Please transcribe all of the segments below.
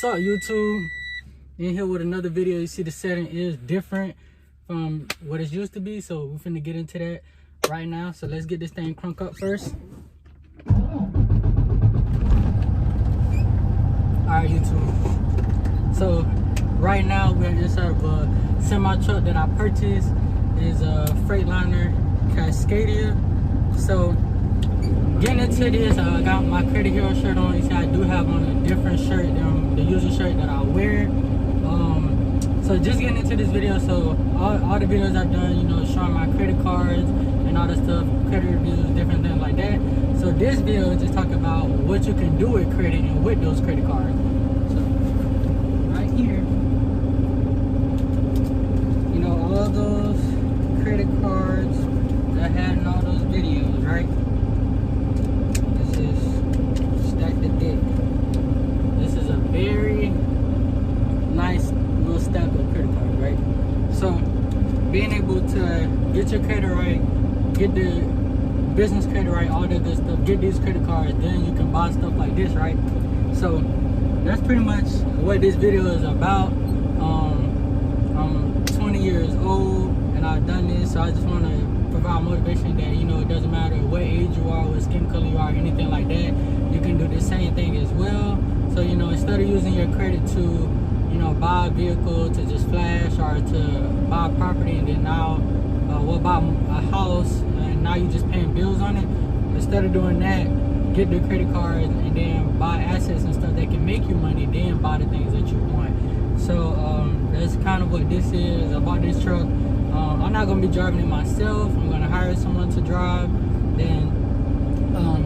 What's up, YouTube? In here with another video. You see the setting is different from what it used to be, so we're finna get into that right now. So let's get this thing crunk up first. Alright, YouTube. So right now we're inside of a semi truck that I purchased. Is a Freightliner Cascadia. So getting into this, I got my Credit Hero shirt on. You see I do have on a different shirt than the usual shirt that I wear. So just getting into this video, so all the videos I've done, you know, showing my credit cards and all that stuff, credit reviews, different things like that. So this video is just talking about what you can do with credit and with those credit cards. So right here, you know, all those credit cards that I had in all those videos, right? This is stack the deck. This is a very nice little stack of credit cards, right? So being able to get your credit right, get the business credit right, all that good stuff, get these credit cards, then you can buy stuff like this, right? So that's pretty much what this video is about. I'm 20 years old and I've done this, so I just want to provide motivation that, you know, it doesn't matter what age you are, what skin color you are, anything like that, you can do the same thing as well. So, you know, instead of using your credit to, you know, buy a vehicle, to just flash, or to buy a property and then now buy a house and now you're just paying bills on it, instead of doing that, get the credit cards and then buy assets and stuff that can make you money, then buy the things that you want. So that's kind of what this is. I bought this truck. I'm not going to be driving it myself. I'm going to hire someone to drive. Then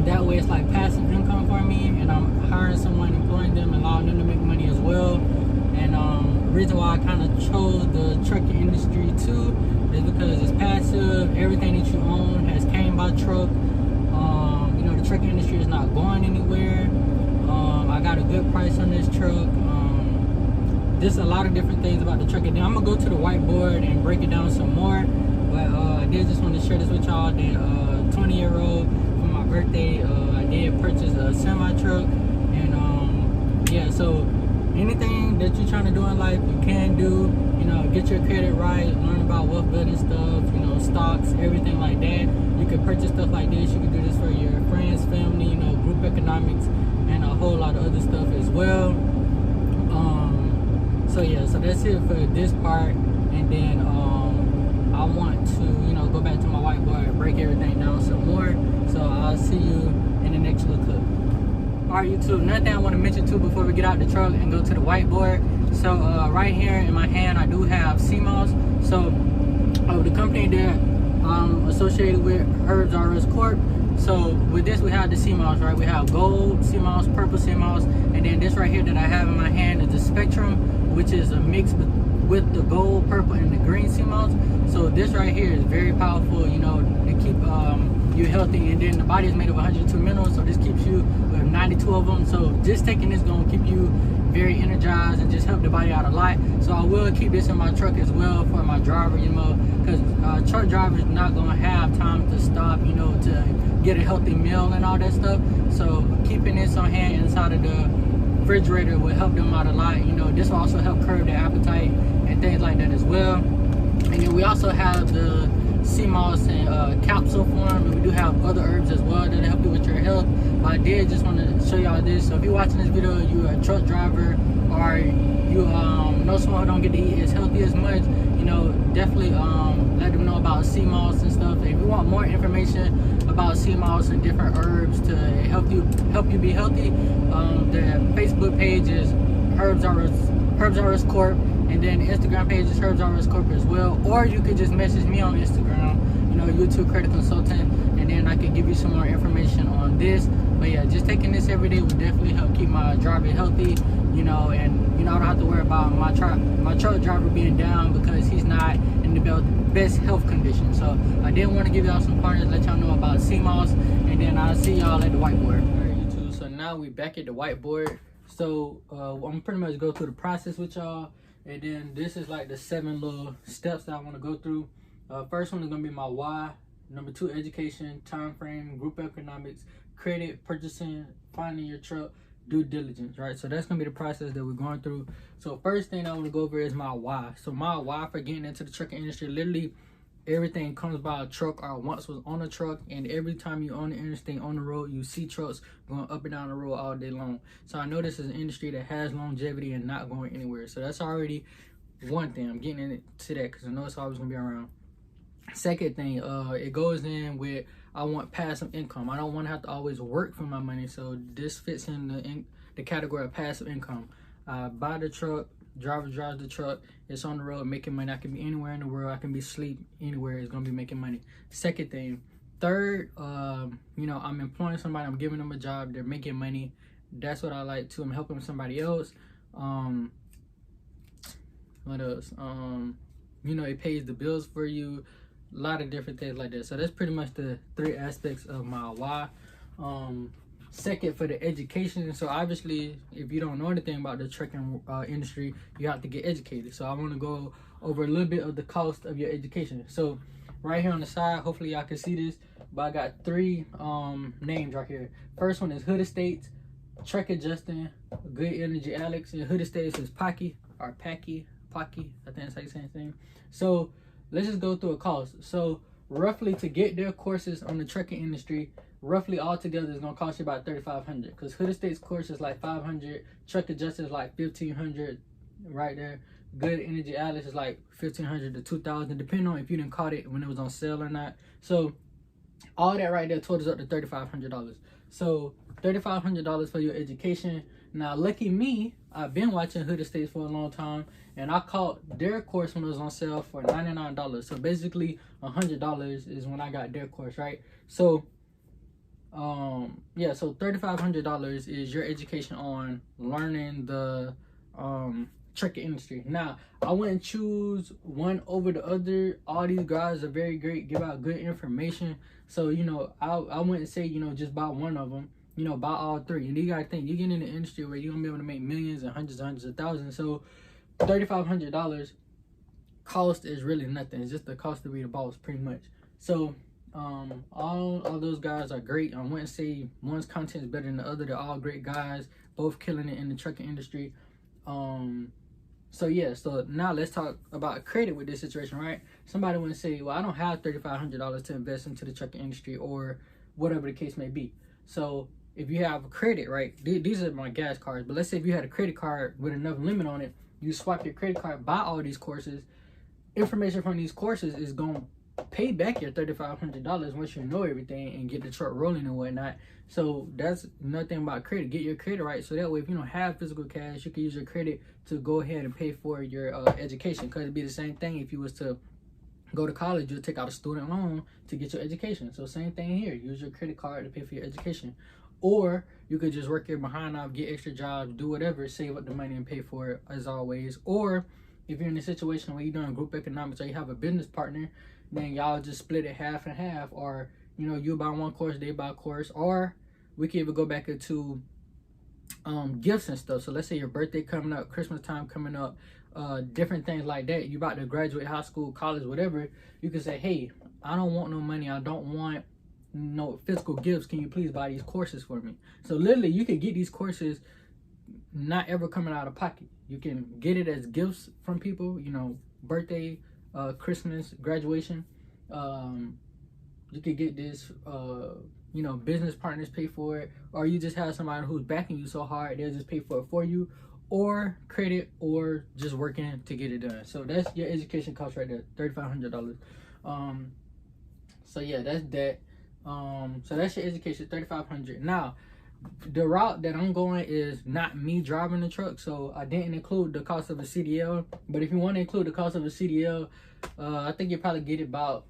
that way it's like passive income for me, and I'm hiring someone, employing them, allowing them to make money as well. And the reason why I kind of chose the trucking industry too is because it's passive. Everything that you own has came by truck. You know, the trucking industry is not going anywhere. I got a good price on this truck. Just a lot of different things about the truck. And then I'm gonna go to the whiteboard and break it down some more. But I did just want to share this with y'all that 20-year-old for my birthday, I did purchase a semi truck. And yeah, so anything that you're trying to do in life, you can do. You know, get your credit right, learn about wealth building stuff, you know, stocks, everything like that. You can purchase stuff like this. You can do this for your friends, family, you know, group economics, and a whole lot of other stuff as well. So yeah, so that's it for this part. And then I want to, you know, go back to my whiteboard and break everything down some more. So I'll see you in the next little clip. Alright, YouTube, another thing I want to mention too before we get out the truck and go to the whiteboard. So right here in my hand I do have CMOS. So the company that I'm associated with, Herbs RS Corp. So with this we have the CMOS, right? We have gold CMOS, purple CMOS, and then this right here that I have in my hand is the Spectrum, which is a mix with the gold, purple, and the green CMOS. So this right here is very powerful, you know, to keep you healthy. And then the body is made of 102 minerals, so this keeps you with 92 of them. So just taking this gonna keep you very energized and just help the body out a lot. So I will keep this in my truck as well for my driver, you know, because truck drivers not gonna have time to stop, you know, to get a healthy meal and all that stuff. So keeping this on hand inside of the refrigerator will help them out a lot. You know, this will also help curb their appetite and things like that as well. And then we also have the CMOS in capsule form, and we do have other herbs as well that help you with your health. But I did just want to show y'all this. So if you're watching this video, you're a truck driver, or you know someone who don't get to eat as healthy as much, you know, definitely let them know about CMOS and stuff. If you want more information about CMOS and different herbs to help you be healthy, the Facebook page is Herbs RS Corp, and then the Instagram page is Herbs RS Corp as well. Or you could just message me on Instagram, you know, YouTube Credit Consultant, and then I can give you some more information on this. But yeah, just taking this every day will definitely help keep my driver healthy, you know, and you know, I don't have to worry about my truck driver being down because he's not in the best health condition. So I did want to give y'all some pointers, let y'all know about CMOS, and then I'll see y'all at the whiteboard. Alright, YouTube, so now we back at the whiteboard. So I'm pretty much go through the process with y'all, and then this is like the 7 little steps that I want to go through. First one is gonna be my why. Number 2, education, time frame, group economics, credit, purchasing, finding your truck, due diligence, right? So that's gonna be the process that we're going through. So first thing I want to go over is my why. So my why for getting into the trucking industry, literally everything comes by a truck or once was on a truck, and every time you on the interstate, on the road, you see trucks going up and down the road all day long. So I know this is an industry that has longevity and not going anywhere. So that's already one thing. I'm getting into that because I know it's always gonna be around. Second thing, it goes in with I want passive income. I don't want to have to always work for my money. So this fits in the category of passive income. Buy the truck, driver drives the truck, it's on the road making money. I can be anywhere in the world, I can be asleep anywhere, it's gonna be making money. Second thing. Third, you know, I'm employing somebody, I'm giving them a job, they're making money. That's what I like too. I'm helping somebody else. What else? You know, it pays the bills for you. A lot of different things like that. So that's pretty much the 3 aspects of my why. Second, for the education. So obviously, if you don't know anything about the trucking industry, you have to get educated. So I want to go over a little bit of the cost of your education. So right here on the side, hopefully y'all can see this, but I got 3 names right here. First one is Hood Estates, Trucker Justin, Good Energy Alex, and Hood Estates is Pocky, or Packy, I think that's how you say his name. So let's just go through a cost. So roughly, to get their courses on the trucking industry, roughly altogether is gonna cost you about $3,500. Because Hood Estates course is like $500, Truck Adjusted is like $1,500 right there. Good Energy Atlas is like $1,500 to $2,000, depending on if you didn't caught it when it was on sale or not. So all that right there totals up to $3,500. So $3,500 for your education. Now, lucky me, I've been watching Hood Estates for a long time, and I caught their course when it was on sale for $99. So basically, $100 is when I got their course, right? So, yeah, so $3,500 is your education on learning the trucking industry. Now, I wouldn't choose one over the other. All these guys are very great, give out good information. So, you know, I wouldn't say, you know, just buy one of them. You know, buy all 3. And you gotta think, you get in the industry where you're gonna be able to make millions and hundreds of thousands. So $3,500 cost is really nothing. It's just the cost to be the boss, pretty much. So all those guys are great. I wouldn't say one's content is better than the other. They're all great guys, both killing it in the trucking industry. So yeah, so now let's talk about credit with this situation, right? Somebody wouldn't say, well, I don't have $3,500 to invest into the trucking industry, or whatever the case may be. So if you have a credit, right, these are my gas cards, but let's say if you had a credit card with enough limit on it, you swipe your credit card, buy all these courses. Information from these courses is going to pay back your $3,500 once you know everything and get the truck rolling and whatnot. So that's nothing about credit. Get your credit right, so that way if you don't have physical cash, you can use your credit to go ahead and pay for your education. Because it'd be the same thing if you was to go to college, you'll take out a student loan to get your education. So same thing here. Use your credit card to pay for your education. Or you could just work your behind off, get extra jobs, do whatever, save up the money and pay for it as always. Or if you're in a situation where you're doing group economics or you have a business partner, then y'all just split it half and half. Or, you know, you buy one course, they buy a course. Or we can even go back into gifts and stuff. So let's say your birthday coming up, Christmas time coming up, different things like that. You about to graduate high school, college, whatever. You can say, hey, I don't want no money. I don't want no physical gifts. Can you please buy these courses for me? So literally, you can get these courses not ever coming out of pocket. You can get it as gifts from people, you know, birthday, Christmas, graduation. You could get this, you know, business partners pay for it, or you just have somebody who's backing you so hard, they'll just pay for it for you, or credit, or just working to get it done. So that's your education cost right there, $3,500. So yeah, that's that. So that's your education, $3,500. Now, the route that I'm going is not me driving the truck, so I didn't include the cost of a CDL. But if you want to include the cost of a CDL, I think you probably get about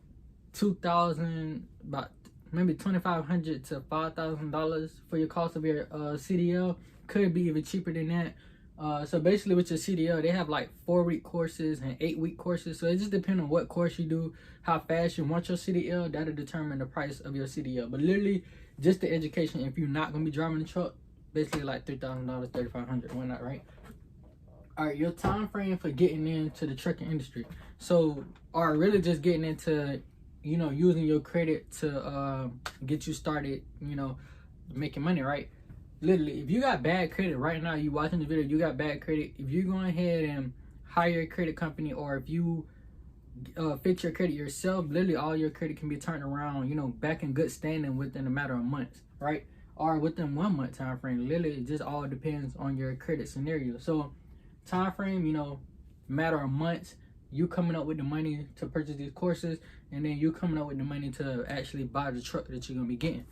$2,000, about maybe $2,500 to $5,000 for your cost of your CDL. Could be even cheaper than that. So basically with your CDL, they have like 4-week courses and 8-week courses. So it just depends on what course you do, how fast you want your CDL, that'll determine the price of your CDL. But literally, just the education, if you're not going to be driving the truck, basically like $3,000, $3,500, why not, right? All right, your time frame for getting into the trucking industry. So, or really just getting into, you know, using your credit to get you started, you know, making money, right? literally, if you got bad credit right now, you watching the video, you got bad credit. If you're going ahead and hire a credit company, or if you fix your credit yourself, literally all your credit can be turned around, you know, back in good standing within a matter of months, right? Or within 1 month time frame. Literally, it just all depends on your credit scenario. So time frame, you know, matter of months, you coming up with the money to purchase these courses, and then you coming up with the money to actually buy the truck that you're gonna be getting.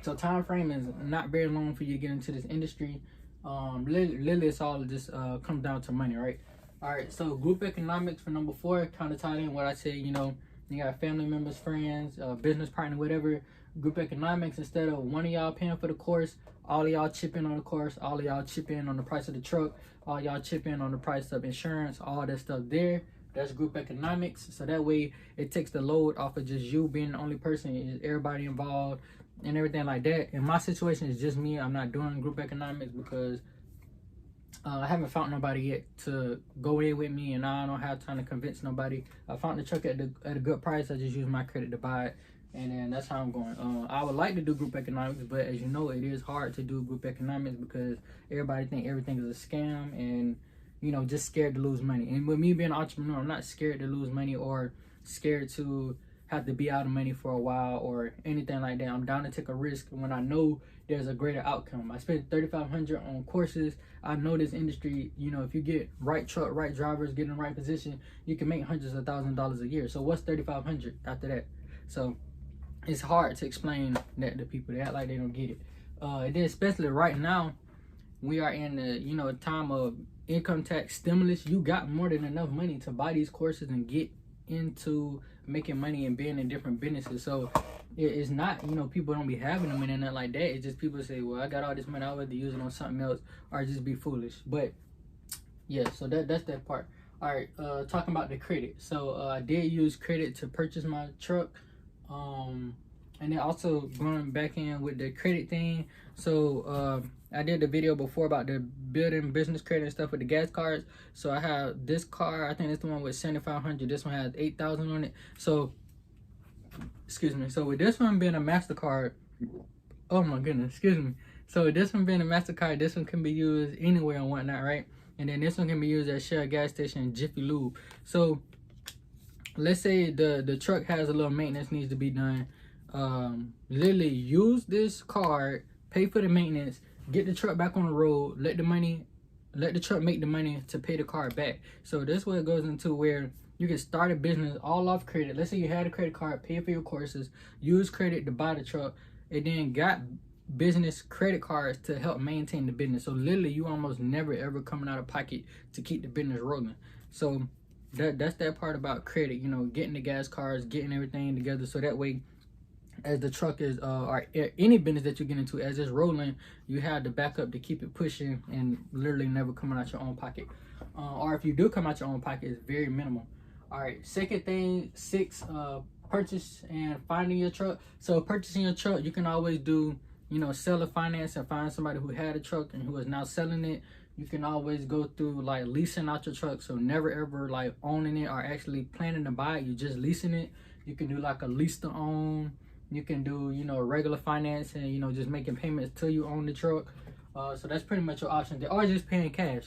So time frame is not very long for you to get into this industry. Literally, it's all just comes down to money, right? All right, so group economics for number 4 kind of tied in what I said. You know, you got family members, friends, business partner, whatever. Group economics, instead of one of y'all paying for the course, all of y'all chip in on the course, all of y'all chip in on the price of the truck, all y'all chip in on the price of insurance, all that stuff there. That's group economics. So that way it takes the load off of just you being the only person, everybody involved and everything like that. In my situation, it's just me. I'm not doing group economics because I haven't found nobody yet to go in with me, and I don't have time to convince nobody. I found the truck at a good price. I just use my credit to buy it, and then that's how I'm going. I would like to do group economics, but as you know, it is hard to do group economics because everybody think everything is a scam, and you know, just scared to lose money. And with me being an entrepreneur, I'm not scared to lose money or scared to have to be out of money for a while or anything like that. I'm down to take a risk when I know there's a greater outcome. I spent $3,500 on courses. I know this industry, you know, if you get right truck, right drivers, get in the right position, you can make hundreds of thousands of dollars a year. So what's $3,500 after that? So it's hard to explain that to people. They act like they don't get it. And then especially right now, we are in the, you know, time of income tax stimulus. You got more than enough money to buy these courses and get into making money and being in different businesses. So it's not, you know, people don't be having them and nothing like that. It's just people say, well, I got all this money, I'll rather use it on something else or just be foolish. But yeah, so that's that part. All right, talking about the credit. So I did use credit to purchase my truck. And then also going back in with the credit thing. So I did the video before about the building business credit and stuff with the gas cards. So I have this car, I think it's the one with 7,500. This one has 8,000 on it. So, excuse me. So with this one being a MasterCard, oh my goodness, excuse me. So this one being a MasterCard, this one can be used anywhere and whatnot, right? And then this one can be used at Shell gas station and Jiffy Lube. So let's say the truck has a little maintenance needs to be done. Literally use this card, pay for the maintenance, get the truck back on the road, let the truck make the money to pay the car back. So this way it goes into where you can start a business all off credit. Let's say you had a credit card, pay for your courses, use credit to buy the truck, and then got business credit cards to help maintain the business. So literally you almost never ever coming out of pocket to keep the business rolling. So that's that part about credit, you know, getting the gas cards, getting everything together, so that way as the truck is or any business that you get into, as it's rolling, you have the backup to keep it pushing and literally never coming out your own pocket. Or if you do come out your own pocket, it's very minimal. All right, second thing, 6, purchase and finding your truck. So purchasing your truck, you can always do, you know, seller finance and find somebody who had a truck and who is now selling it. You can always go through like leasing out your truck, so never ever like owning it or actually planning to buy it. You just leasing it. You can do like a lease to own. You can do, you know, regular finance and, you know, just making payments till you own the truck. So that's pretty much your option. Or just paying cash.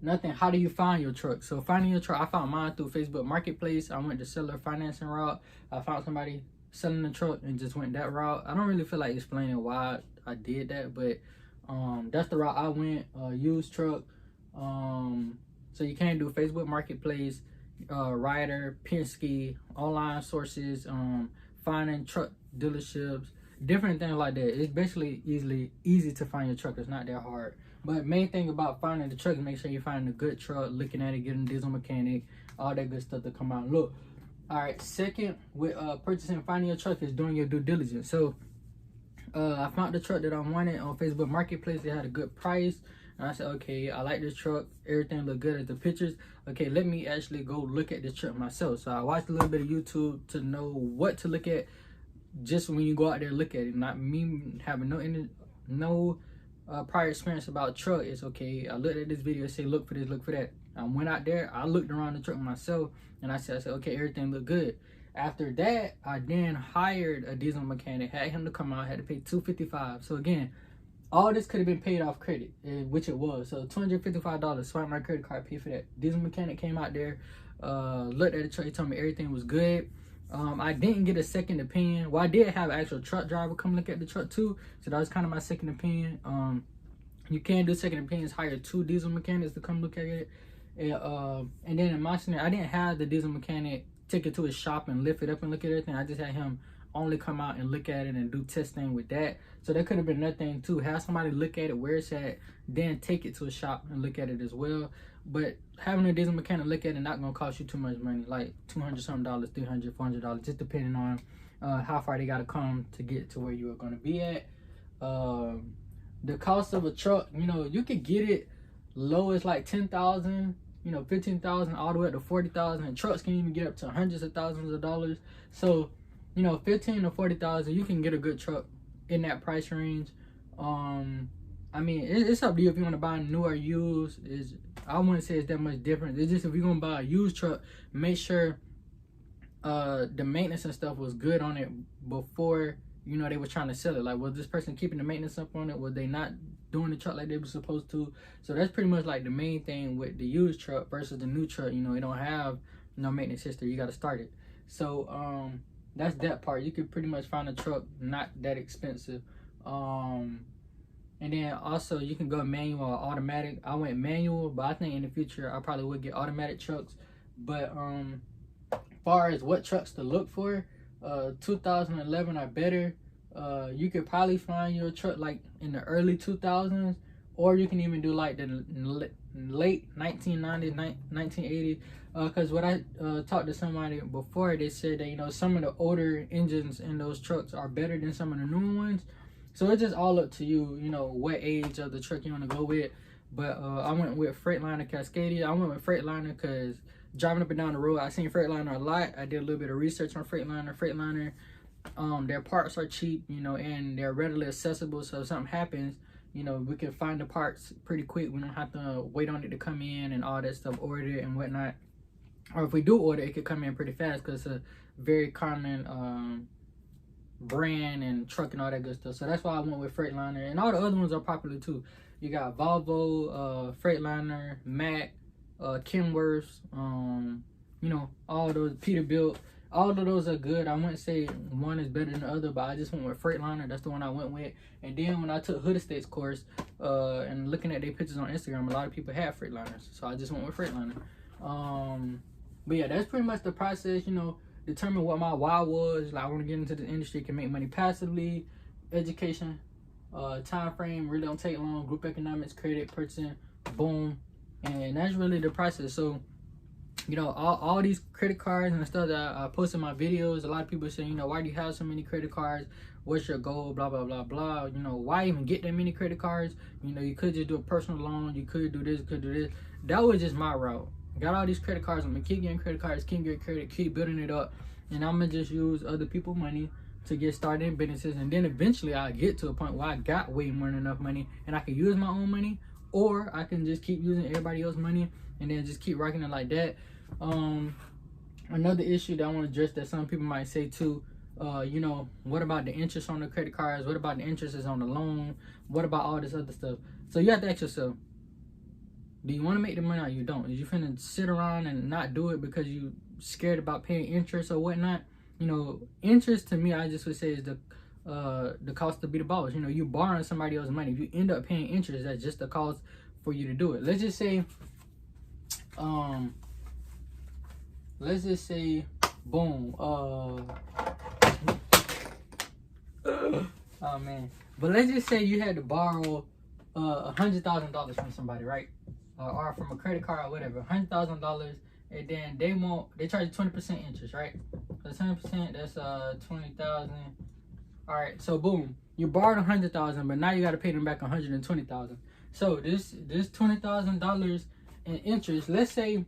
Nothing. How do you find your truck? So finding your truck, I found mine through Facebook Marketplace. I went the seller financing route. I found somebody selling the truck and just went that route. I don't really feel like explaining why I did that, but that's the route I went. Used truck. So you can do Facebook Marketplace, Ryder, Penske, online sources, finding truck dealerships, different things like that. It's basically easy to find your truck. It's not that hard. But main thing about finding the truck is make sure you find a good truck, looking at it, getting diesel mechanic, all that good stuff to come out and look. All right, second with purchasing and finding your truck is doing your due diligence. So I found the truck that I wanted on Facebook Marketplace. They had a good price. And I said, okay, I like this truck. Everything looked good at the pictures. Okay, let me actually go look at this truck myself. So I watched a little bit of YouTube to know what to look at just when you go out there and look at it. Not me having no prior experience about truck. It's okay. I looked at this video and say, look for this, look for that. I went out there. I looked around the truck myself and I said, okay, everything looked good. After that, I then hired a diesel mechanic, had him to come out, had to pay $255. So again, all this could have been paid off credit, which it was. So $255, swipe my credit card, pay for that. Diesel mechanic came out there, looked at the truck, he told me everything was good. I didn't get a second opinion. Well, I did have an actual truck driver come look at the truck too, so that was kind of my second opinion. You can do second opinions, hire 2 diesel mechanics to come look at it. And then in my scenario, I didn't have the diesel mechanic take it to his shop and lift it up and look at everything. I just had him only come out and look at it and do testing with that. So that could have been nothing too. Have somebody look at it where it's at, then take it to a shop and look at it as well. But having a diesel mechanic look at it not gonna cost you too much money, like $200 something, $300, $400, just depending on how far they gotta come to get to where you are gonna be at. The cost of a truck, you know, you could get it low as like 10,000, you know, 15,000 all the way up to 40,000. And trucks can even get up to hundreds of thousands of dollars. So, you know, 15 to 40,000, you can get a good truck in that price range. I mean, it's up to you if you want to buy new or used. I wouldn't say it's that much different. It's just if you're gonna buy a used truck, make sure the maintenance and stuff was good on it before, you know, they were trying to sell it. Like, was this person keeping the maintenance up on it? Was they not doing the truck like they were supposed to? So that's pretty much like the main thing with the used truck versus the new truck. You know, it don't have no maintenance history. You got to start it. So that's that part. You could pretty much find a truck not that expensive. And then also you can go manual or automatic. I went manual, but I think in the future I probably would get automatic trucks. But as far as what trucks to look for, 2011 or better. You could probably find your truck like in the early 2000s, or you can even do like the late 1990s, 1980s. Because what I talked to somebody before, they said that, you know, some of the older engines in those trucks are better than some of the newer ones. So it's just all up to you, you know, what age of the truck you want to go with. But I went with Freightliner Cascadia. I went with Freightliner because driving up and down the road, I seen Freightliner a lot. I did a little bit of research on Freightliner. Freightliner, their parts are cheap, you know, and they're readily accessible. So if something happens, you know, we can find the parts pretty quick. We don't have to wait on it to come in and all that stuff, order it and whatnot. Or if we do order, it could come in pretty fast because it's a very common brand and truck and all that good stuff. So that's why I went with Freightliner, and all the other ones are popular too. You got Volvo, Freightliner, Mack, Kenworth, you know, all those, Peterbilt. All of those are good. I wouldn't say one is better than the other, but I just went with Freightliner. That's the one I went with. And then when I took Hood Estates course, and looking at their pictures on Instagram, a lot of people have Freightliners, so I just went with Freightliner. But yeah, that's pretty much the process. You know, determine what my why was. Like, I want to get into the industry, can make money passively, education, time frame, really don't take long, group economics, credit, purchasing, boom. And that's really the process. So, you know, all these credit cards and stuff that I post in my videos, a lot of people say, you know, why do you have so many credit cards? What's your goal? Blah, blah, blah, blah. You know, why even get that many credit cards? You know, you could just do a personal loan. You could do this, could do this. That was just my route. Got all these credit cards. I'm going to keep getting credit cards, keep getting credit, keep building it up. And I'm going to just use other people's money to get started in businesses. And then eventually I'll get to a point where I got way more than enough money and I can use my own money, or I can just keep using everybody else's money and then just keep rocking it like that. Another issue that I want to address that some people might say too, you know, what about the interest on the credit cards? What about the interest is on the loan? What about all this other stuff? So you have to ask yourself, do you want to make the money or you don't? Is you finna sit around and not do it because you scared about paying interest or whatnot? You know, interest to me, I just would say is the cost to be the boss. You know, you borrowing somebody else's money. If you end up paying interest, that's just the cost for you to do it. Let's just say, boom, oh man, but let's just say you had to borrow $100,000 from somebody, right? Or from a credit card or whatever, $100,000, and then they charge you 20% interest, right? So 10%, that's 20,000. All right, so boom, you borrowed 100,000, but now you got to pay them back 120,000. So this $20,000 in interest, let's say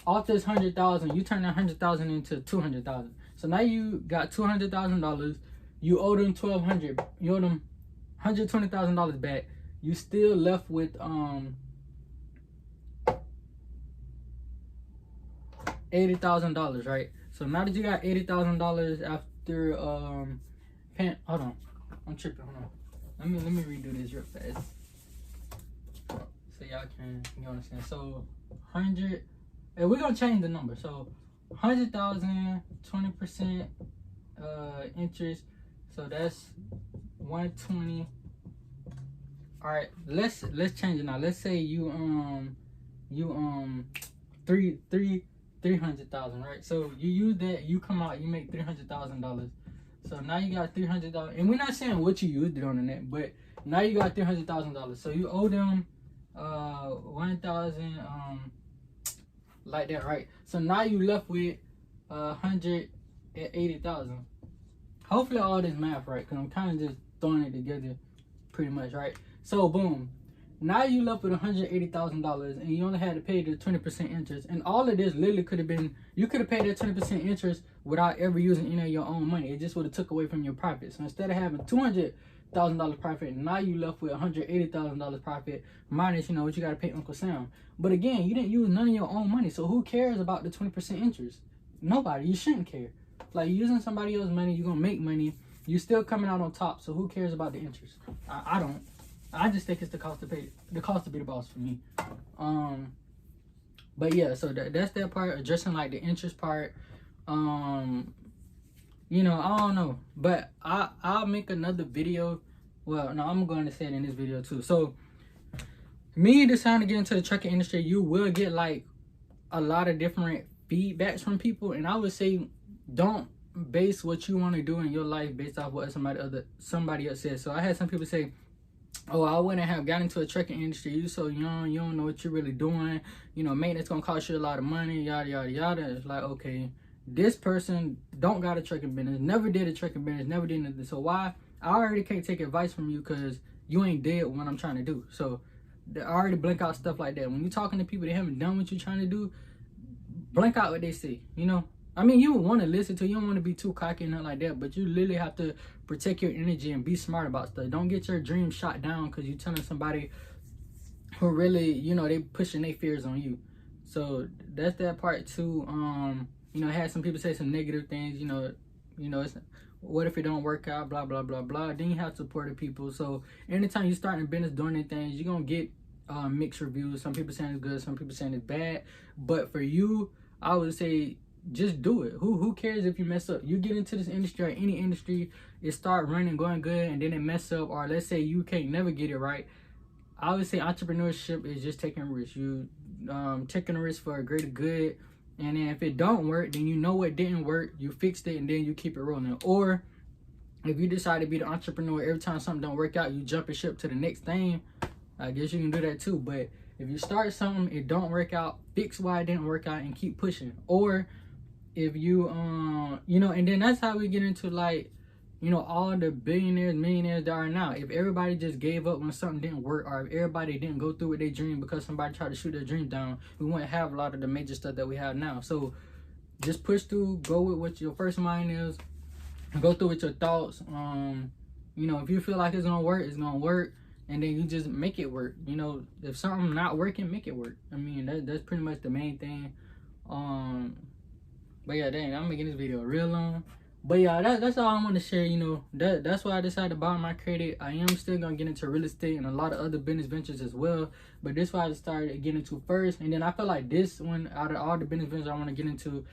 off this 100,000, you turn that 100,000 into 200,000. So now you got $200,000. You owe them 1,200. You owe them $120,000 back. You still left with $80,000, right? So now that you got $80,000 after paying, hold on, I'm tripping. Hold on, let me redo this real fast so y'all can understand. So 100, and we're gonna change the number. So 100,000, 20% interest. So that's 120. All right, let's change it now. Let's say you 300,000, right? So you use that, you come out, you make $300,000. So now you got $300,000, and we're not saying what you used it on the net, but now you got $300,000. So you owe them 1,000 like that, right? So now you left with 180,000. Hopefully all this math right, because I'm kind of just throwing it together pretty much, right? So boom, now you left with $180,000, and you only had to pay the 20% interest. And all of this literally could have been, you could have paid that 20% interest without ever using any of your own money. It just would have took away from your profit. So instead of having $200,000 profit, now you left with $180,000 profit minus, you know, what you got to pay Uncle Sam. But again, you didn't use none of your own money, so who cares about the 20% interest? Nobody. You shouldn't care. Like, using somebody else's money, you're gonna make money. You're still coming out on top, so who cares about the interest? I don't. I just think it's the cost to be the boss for me. But yeah, so that's that part, addressing like the interest part. You know, I don't know, but I'll make another video. Well, no, I'm going to say it in this video too. So me deciding to get into the trucking industry, you will get like a lot of different feedbacks from people, and I would say don't base what you want to do in your life based off what somebody else says. So I had some people say, oh, I wouldn't have got into a trucking industry, you so young, you don't know what you're really doing, you know, maintenance gonna cost you a lot of money, yada yada yada. It's like, okay, this person don't got a trucking business, never did a trucking business, never did nothing. So why? I already can't take advice from you because you ain't did what I'm trying to do. So I already blank out stuff like that. When you're talking to people that haven't done what you're trying to do, blank out what they say, you know. I mean, you want to listen to, you don't want to be too cocky and nothing like that, but you literally have to protect your energy and be smart about stuff. Don't get your dreams shot down because you're telling somebody who really, you know, they pushing their fears on you. So that's that part too. You know, I had some people say some negative things, you know, it's, what if it don't work out, blah, blah, blah, blah. Then you have supportive people. So anytime you start in business doing anything, you're going to get mixed reviews. Some people saying it's good, some people saying it's bad. But for you, I would say, just do it. Who cares if you mess up? You get into this industry or any industry, it start running, going good, and then it mess up, or let's say you can't never get it right. I would say entrepreneurship is just taking risks. You taking a risk for a greater good, and then if it don't work, then you know what didn't work, you fixed it, and then you keep it rolling. Or if you decide to be the entrepreneur, every time something don't work out, you jump and ship to the next thing. I guess you can do that too. But if you start something, it don't work out, fix why it didn't work out and keep pushing. Or if you you know, and then that's how we get into, like, you know, all the billionaires, millionaires that are now. If everybody just gave up when something didn't work, or if everybody didn't go through with their dream because somebody tried to shoot their dream down, we wouldn't have a lot of the major stuff that we have now. So just push through, go with what your first mind is, go through with your thoughts. You know, if you feel like it's gonna work, it's gonna work, and then you just make it work. You know, if something not working, make it work. I mean, that's pretty much the main thing. But yeah, dang, I'm making this video real long. But yeah, that's all I want to share. You know, that's why I decided to buy my credit. I am still gonna get into real estate and a lot of other business ventures as well. But this why I started getting into first, and then I feel like this one, out of all the business ventures I want to get into,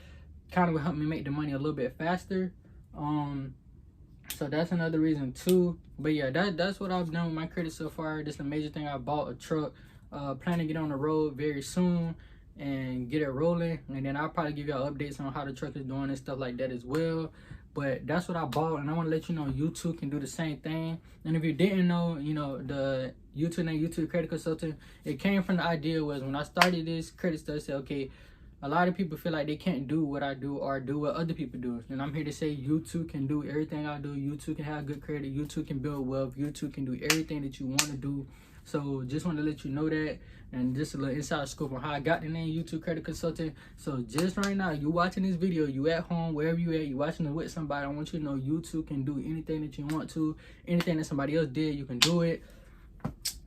kind of will help me make the money a little bit faster. So that's another reason too. But yeah, that's what I've done with my credit so far. This is a major thing. I bought a truck, planning to get on the road very soon and get it rolling, and then I'll probably give y'all updates on how the truck is doing and stuff like that as well. But that's what I bought, and I want to let you know you too can do the same thing. And if you didn't know, you know, the YouTube name, YouTube Credit Consultant, it came from the idea was when I started this credit stuff, I said, okay, a lot of people feel like they can't do what I do or do what other people do. And I'm here to say you too can do everything I do. You too can have good credit. You too can build wealth. You too can do everything that you want to do. So just want to let you know that, and just a little inside scoop on how I got the name YouTube Credit Consultant. So just right now, you watching this video, you at home, wherever you at, you watching it with somebody, I want you to know you too can do anything that you want to. Anything that somebody else did, you can do it.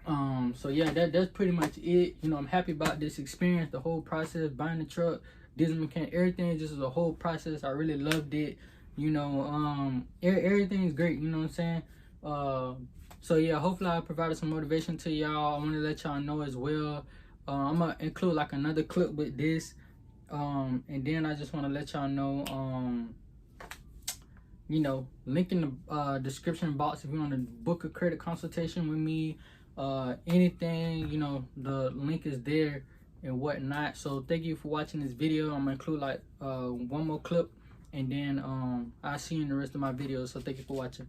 So yeah, that's pretty much it. You know, I'm happy about this experience, the whole process, buying the truck, diesel mechanic, everything. Just the whole process, I really loved it. You know, everything's great. You know what I'm saying? So yeah, hopefully I provided some motivation to y'all. I want to let y'all know as well. I'm gonna include like another clip with this. And then I just want to let y'all know, you know, link in the description box if you want to book a credit consultation with me. Anything, you know, the link is there and whatnot. So thank you for watching this video. I'm gonna include like one more clip, and then I'll see you in the rest of my videos. So thank you for watching.